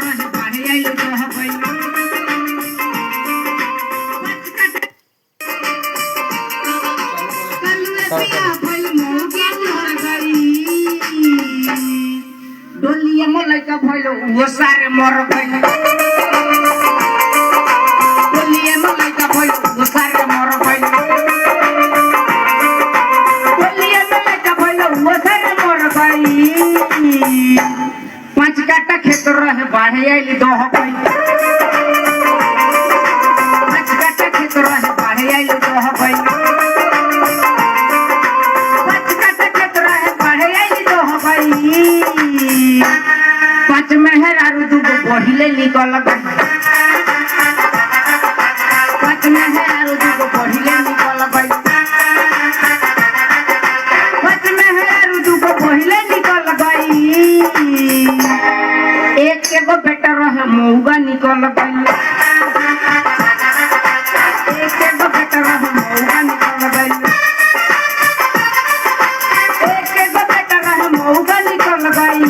रहे बाढ़े आइलो दह गइल कलुआ भइल मौके मर गई डोलिया में लइका भइल वो सारे मर गइल डोलिया में लइका भइल वो सारे मर गइल डोलिया में लइका भइल वो सारे मर गई पांच काटा खेत रहे बाढ़े आइली दह गइल पांच काटा खेत रहे बाढ़े आइली दह गइल पांच काटा खेत रहे बाढ़े आइली दह गइल पांच मेहरारू दुगो बहिले निकल गइल पांच मेहरारू दुगो बहिले निकल गइल पांच मेहरारू दुगो बहिले निकल गइल एक एगो बेटा रहे मौगा निकल गइल एक एगो बेटा रहे मौगा निकल गइल एक एगो बेटा रहे मौगा निकल गइल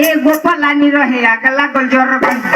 एगो फलानी रहे आग लागल जर गइल